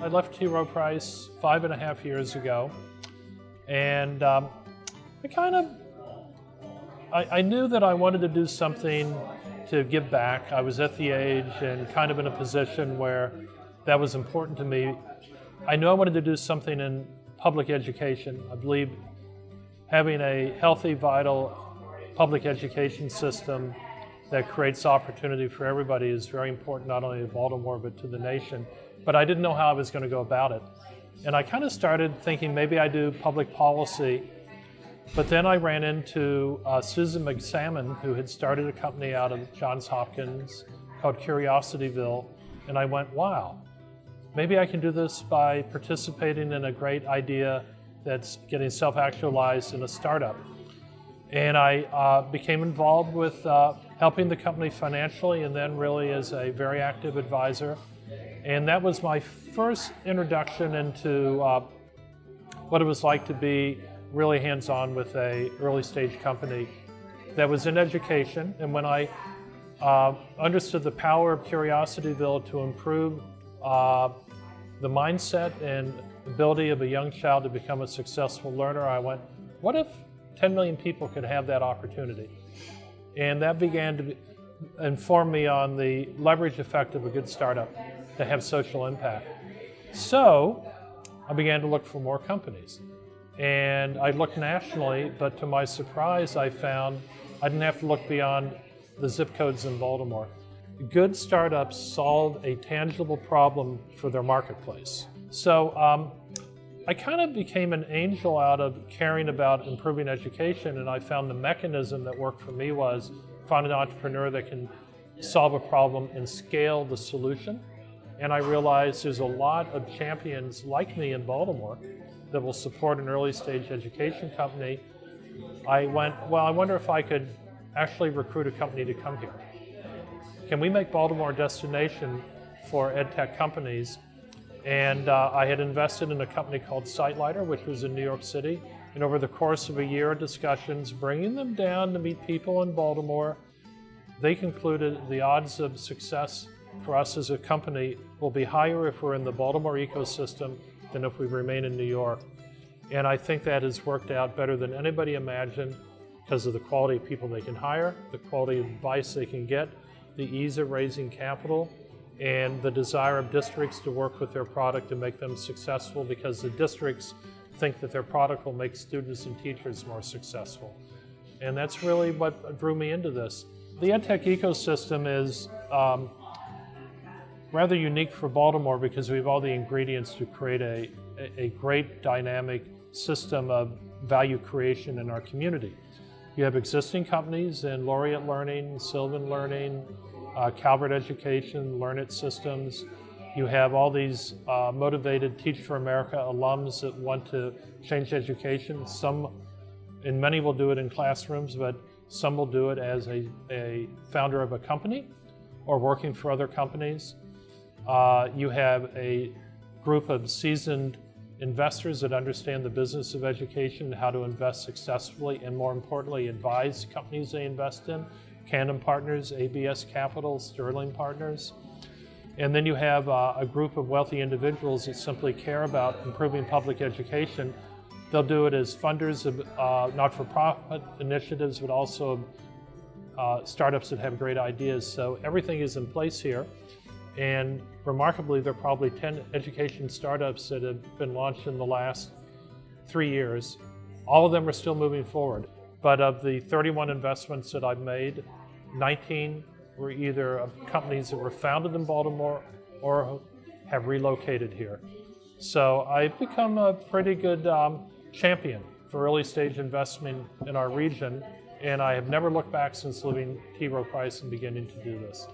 I left T. Rowe Price 5.5 years ago, and I knew that I wanted to do something to give back. I was at the age and kind of in a position where that was important to me. I knew I wanted to do something in public education. I believe having a healthy, vital public education system that creates opportunity for everybody is very important, not only to Baltimore, but to the nation. But I didn't know how I was going to go about it. And I kind of started thinking maybe I do public policy, but then I ran into Susan McSalmon, who had started a company out of Johns Hopkins called Curiosityville, and I went, wow, maybe I can do this by participating in a great idea that's getting self-actualized in a startup. And I became involved with helping the company financially, and then really as a very active advisor. And that was my first introduction into what it was like to be really hands-on with a early stage company that was in education. And when I understood the power of Curiosityville to improve the mindset and ability of a young child to become a successful learner, I went, what if 10 million people could have that opportunity? And that began to inform me on the leverage effect of a good startup to have social impact. So I began to look for more companies. And I looked nationally, but to my surprise, I found I didn't have to look beyond the zip codes in Baltimore. Good startups solve a tangible problem for their marketplace. So I kind of became an angel out of caring about improving education, and I found the mechanism that worked for me was find an entrepreneur that can solve a problem and scale the solution. And I realized there's a lot of champions like me in Baltimore that will support an early stage education company. I went, well, I wonder if I could actually recruit a company to come here. Can we make Baltimore a destination for ed tech companies? And I had invested in a company called Sightlighter, which was in New York City. And over the course of a year of discussions, bringing them down to meet people in Baltimore, they concluded the odds of success for us as a company will be higher if we're in the Baltimore ecosystem than if we remain in New York. And I think that has worked out better than anybody imagined because of the quality of people they can hire, the quality of advice they can get, the ease of raising capital, and the desire of districts to work with their product to make them successful because the districts think that their product will make students and teachers more successful. And that's really what drew me into this. The EdTech ecosystem is rather unique for Baltimore because we have all the ingredients to create a great dynamic system of value creation in our community. You have existing companies in Laureate Learning, Sylvan Learning, Calvert Education, Learnit Systems. You have all these motivated Teach for America alums that want to change education. Some, and many will do it in classrooms, but some will do it as a founder of a company or working for other companies. You have a group of seasoned investors that understand the business of education, how to invest successfully, and more importantly, advise companies they invest in. Tandem Partners, ABS Capital, Sterling Partners. And then you have a group of wealthy individuals that simply care about improving public education. They'll do it as funders of not-for-profit initiatives, but also startups that have great ideas. So everything is in place here. And remarkably, there are probably 10 education startups that have been launched in the last 3 years. All of them are still moving forward. But of the 31 investments that I've made, 19 were either companies that were founded in Baltimore or have relocated here. So I've become a pretty good champion for early stage investment in our region, and I have never looked back since leaving T. Rowe Price and beginning to do this.